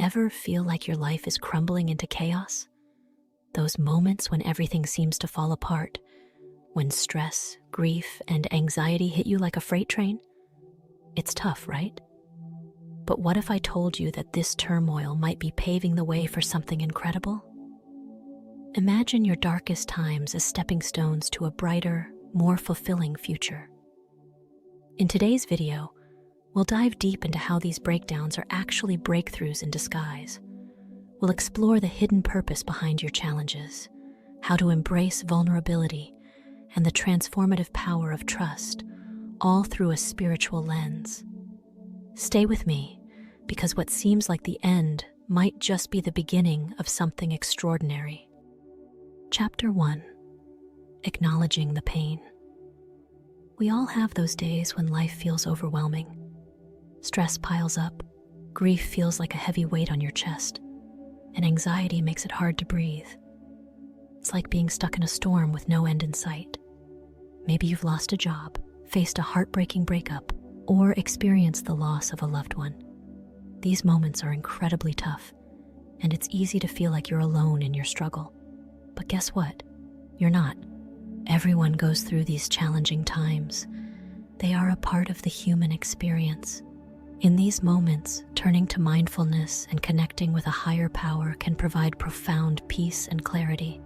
Ever feel like your life is crumbling into chaos? Those moments when everything seems to fall apart, when stress, grief, and anxiety hit you like a freight train? It's tough, right? But what if I told you that this turmoil might be paving the way for something incredible? Imagine your darkest times as stepping stones to a brighter, more fulfilling future. In today's video, we'll dive deep into how these breakdowns are actually breakthroughs in disguise. We'll explore the hidden purpose behind your challenges, how to embrace vulnerability, and the transformative power of trust, all through a spiritual lens. Stay with me, because what seems like the end might just be the beginning of something extraordinary. Chapter 1: Acknowledging the Pain. We all have those days when life feels overwhelming. Stress piles up, grief feels like a heavy weight on your chest, and anxiety makes it hard to breathe. It's like being stuck in a storm with no end in sight. Maybe you've lost a job, faced a heartbreaking breakup, or experienced the loss of a loved one. These moments are incredibly tough, and it's easy to feel like you're alone in your struggle. But guess what? You're not. Everyone goes through these challenging times. They are a part of the human experience. In these moments, turning to mindfulness and connecting with a higher power can provide profound peace and clarity.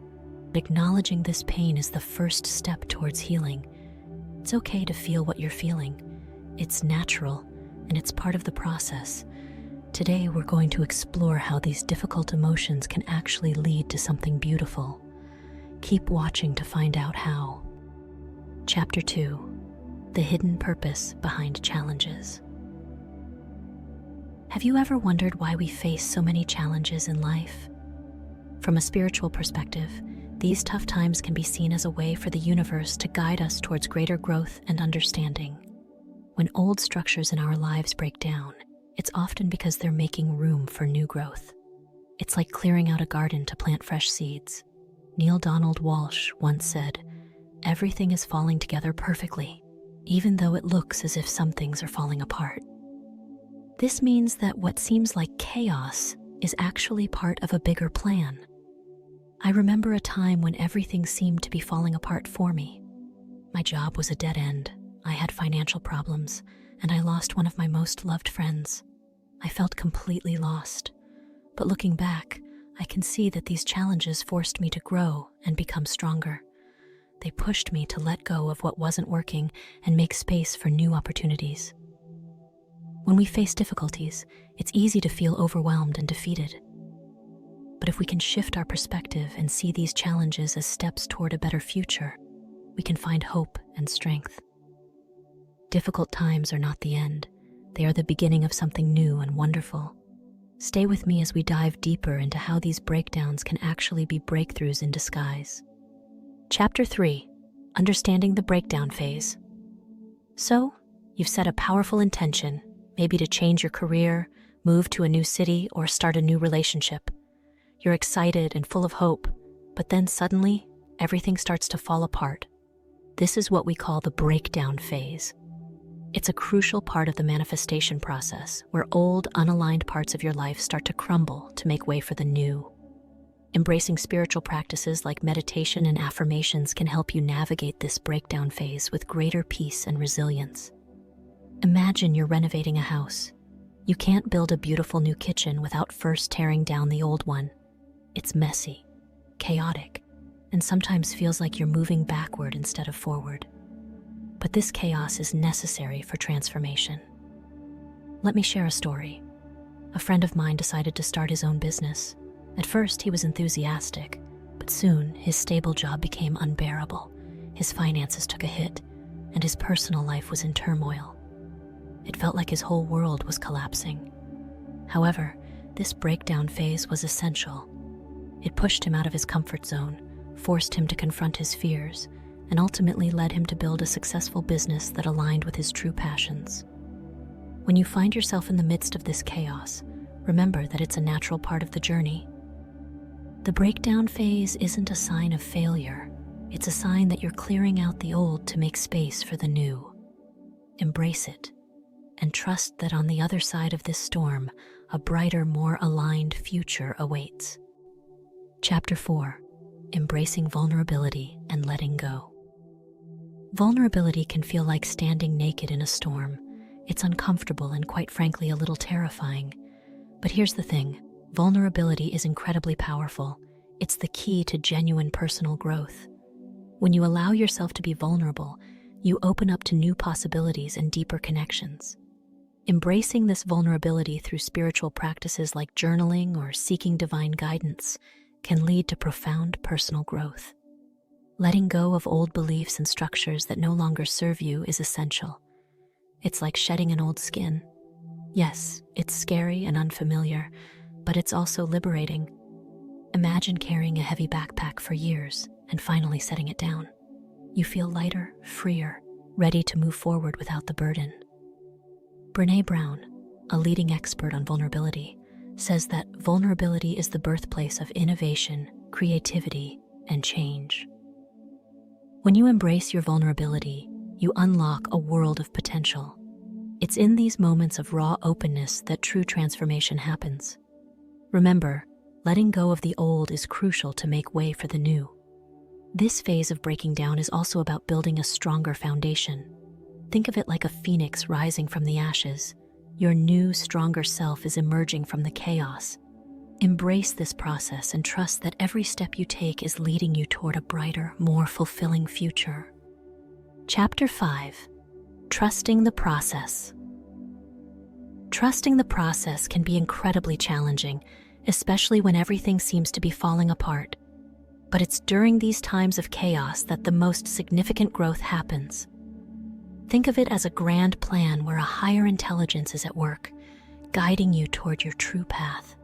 Acknowledging this pain is the first step towards healing. It's okay to feel what you're feeling. It's natural, and it's part of the process. Today, we're going to explore how these difficult emotions can actually lead to something beautiful. Keep watching to find out how. Chapter 2: The Hidden Purpose Behind Challenges. Have you ever wondered why we face so many challenges in life? From a spiritual perspective, these tough times can be seen as a way for the universe to guide us towards greater growth and understanding. When old structures in our lives break down, it's often because they're making room for new growth. It's like clearing out a garden to plant fresh seeds. Neil Donald Walsh once said, "Everything is falling together perfectly, even though it looks as if some things are falling apart." This means that what seems like chaos is actually part of a bigger plan. I remember a time when everything seemed to be falling apart for me. My job was a dead end, I had financial problems, and I lost one of my most loved friends. I felt completely lost. But looking back, I can see that these challenges forced me to grow and become stronger. They pushed me to let go of what wasn't working and make space for new opportunities. When we face difficulties, it's easy to feel overwhelmed and defeated. But if we can shift our perspective and see these challenges as steps toward a better future, we can find hope and strength. Difficult times are not the end. They are the beginning of something new and wonderful. Stay with me as we dive deeper into how these breakdowns can actually be breakthroughs in disguise. Chapter 3: Understanding the Breakdown Phase. So, you've set a powerful intention, maybe to change your career, move to a new city, or start a new relationship. You're excited and full of hope, but then suddenly, everything starts to fall apart. This is what we call the breakdown phase. It's a crucial part of the manifestation process, where old, unaligned parts of your life start to crumble to make way for the new. Embracing spiritual practices like meditation and affirmations can help you navigate this breakdown phase with greater peace and resilience. Imagine you're renovating a house. You can't build a beautiful new kitchen without first tearing down the old one. It's messy, chaotic, and sometimes feels like you're moving backward instead of forward. But this chaos is necessary for transformation. Let me share a story. A friend of mine decided to start his own business. At first, he was enthusiastic, but soon his stable job became unbearable. His finances took a hit, and his personal life was in turmoil. It felt like his whole world was collapsing. However, this breakdown phase was essential. It pushed him out of his comfort zone, forced him to confront his fears, and ultimately led him to build a successful business that aligned with his true passions. When you find yourself in the midst of this chaos, remember that it's a natural part of the journey. The breakdown phase isn't a sign of failure. It's a sign that you're clearing out the old to make space for the new. Embrace it, and trust that on the other side of this storm, a brighter, more aligned future awaits. Chapter 4: Embracing Vulnerability and Letting Go. Vulnerability can feel like standing naked in a storm. It's uncomfortable and, quite frankly, a little terrifying. But here's the thing: vulnerability is incredibly powerful. It's the key to genuine personal growth. When you allow yourself to be vulnerable, you open up to new possibilities and deeper connections. Embracing this vulnerability through spiritual practices like journaling or seeking divine guidance can lead to profound personal growth. Letting go of old beliefs and structures that no longer serve you is essential. It's like shedding an old skin. Yes, it's scary and unfamiliar, but it's also liberating. Imagine carrying a heavy backpack for years and finally setting it down. You feel lighter, freer, ready to move forward without the burden. Brené Brown, a leading expert on vulnerability, says that vulnerability is the birthplace of innovation, creativity, and change. When you embrace your vulnerability, you unlock a world of potential. It's in these moments of raw openness that true transformation happens. Remember, letting go of the old is crucial to make way for the new. This phase of breaking down is also about building a stronger foundation. Think of it like a phoenix rising from the ashes. Your new, stronger self is emerging from the chaos. Embrace this process and trust that every step you take is leading you toward a brighter, more fulfilling future. Chapter 5: Trusting the Process. Trusting the process can be incredibly challenging, especially when everything seems to be falling apart. But it's during these times of chaos that the most significant growth happens. Think of it as a grand plan where a higher intelligence is at work, guiding you toward your true path.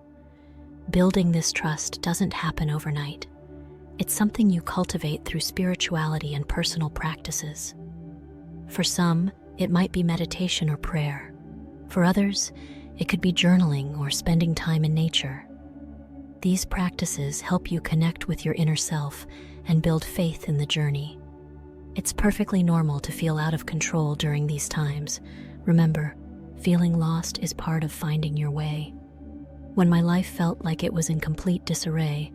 Building this trust doesn't happen overnight. It's something you cultivate through spirituality and personal practices. For some, it might be meditation or prayer. For others, it could be journaling or spending time in nature. These practices help you connect with your inner self and build faith in the journey. It's perfectly normal to feel out of control during these times. Remember, feeling lost is part of finding your way. When my life felt like it was in complete disarray,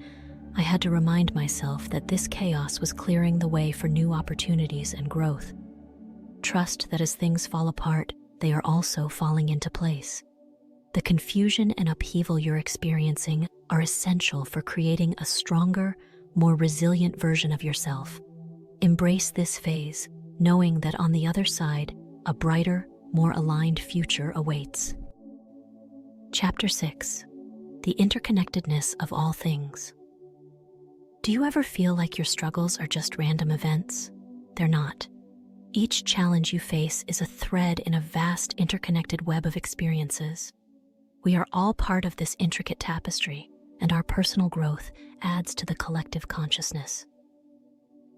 I had to remind myself that this chaos was clearing the way for new opportunities and growth. Trust that as things fall apart, they are also falling into place. The confusion and upheaval you're experiencing are essential for creating a stronger, more resilient version of yourself. Embrace this phase, knowing that on the other side, a brighter, more aligned future awaits. Chapter 6: The Interconnectedness of All Things. Do you ever feel like your struggles are just random events? They're not. Each challenge you face is a thread in a vast interconnected web of experiences. We are all part of this intricate tapestry, and our personal growth adds to the collective consciousness.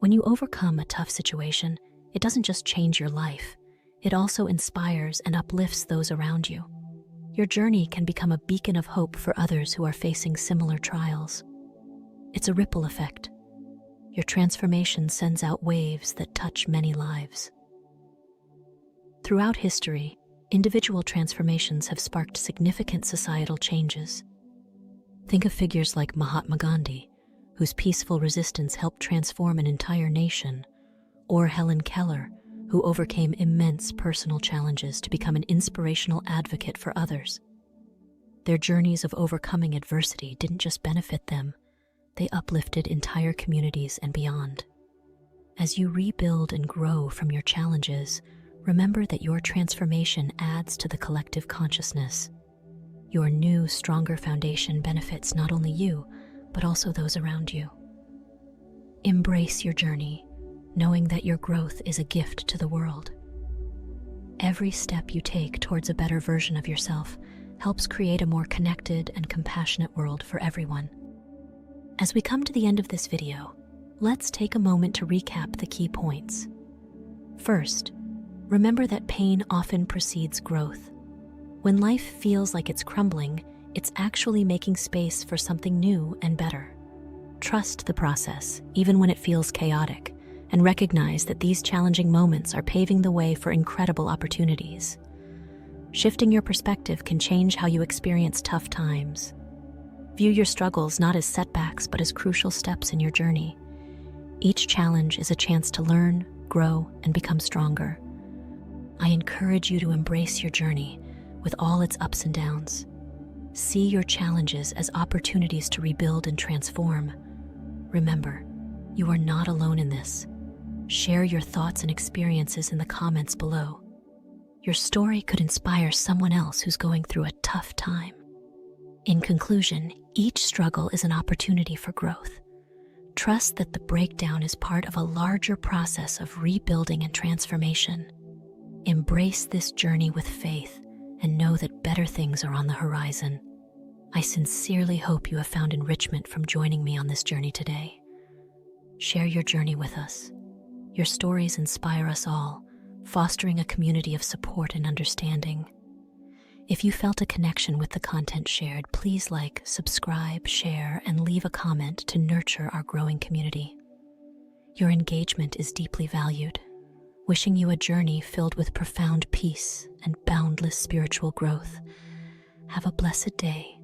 When you overcome a tough situation, it doesn't just change your life, it also inspires and uplifts those around you. Your journey can become a beacon of hope for others who are facing similar trials. It's a ripple effect. Your transformation sends out waves that touch many lives. Throughout history, individual transformations have sparked significant societal changes. Think of figures like Mahatma Gandhi, whose peaceful resistance helped transform an entire nation, or Helen Keller, who overcame immense personal challenges to become an inspirational advocate for others. Their journeys of overcoming adversity didn't just benefit them, they uplifted entire communities and beyond. As you rebuild and grow from your challenges, remember that your transformation adds to the collective consciousness. Your new, stronger foundation benefits not only you, but also those around you. Embrace your journey, knowing that your growth is a gift to the world. Every step you take towards a better version of yourself helps create a more connected and compassionate world for everyone. As we come to the end of this video, let's take a moment to recap the key points. First, remember that pain often precedes growth. When life feels like it's crumbling, it's actually making space for something new and better. Trust the process, even when it feels chaotic, and recognize that these challenging moments are paving the way for incredible opportunities. Shifting your perspective can change how you experience tough times. View your struggles not as setbacks, but as crucial steps in your journey. Each challenge is a chance to learn, grow, and become stronger. I encourage you to embrace your journey with all its ups and downs. See your challenges as opportunities to rebuild and transform. Remember, you are not alone in this. Share your thoughts and experiences in the comments below. Your story could inspire someone else who's going through a tough time. In conclusion, each struggle is an opportunity for growth. Trust that the breakdown is part of a larger process of rebuilding and transformation. Embrace this journey with faith and know that better things are on the horizon. I sincerely hope you have found enrichment from joining me on this journey today. Share your journey with us. Your stories inspire us all, fostering a community of support and understanding. If you felt a connection with the content shared, please like, subscribe, share, and leave a comment to nurture our growing community. Your engagement is deeply valued. Wishing you a journey filled with profound peace and boundless spiritual growth. Have a blessed day.